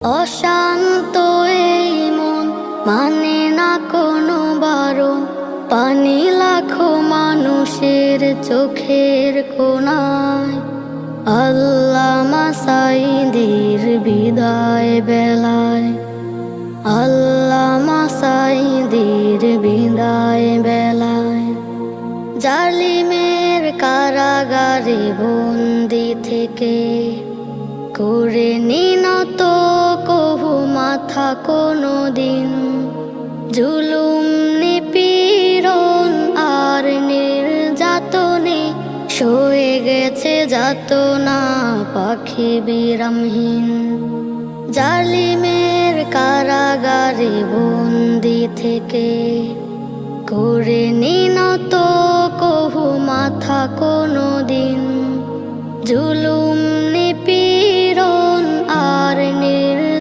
অশান্ত এই মন মানে না কোনো বারণ, পানি লাখো মানুষের চোখের কোণায়। আল্লামা সাঈদীর বিদায় বেলায়, আল্লামা সাঈদীর বিদায় বেলায়, জালিমের কারাগারে বন্দি থেকে করে নিনত কহু মাথা কোনো দিন। জুলুম নিপীড়ন আর নির্যাতনে সয়ে গেছে যাতনা পাখি বিরামহীন। জালিমের কারাগারে বন্দি থেকে করে নিনত কহু মাথা কোনো দিন। জুলুম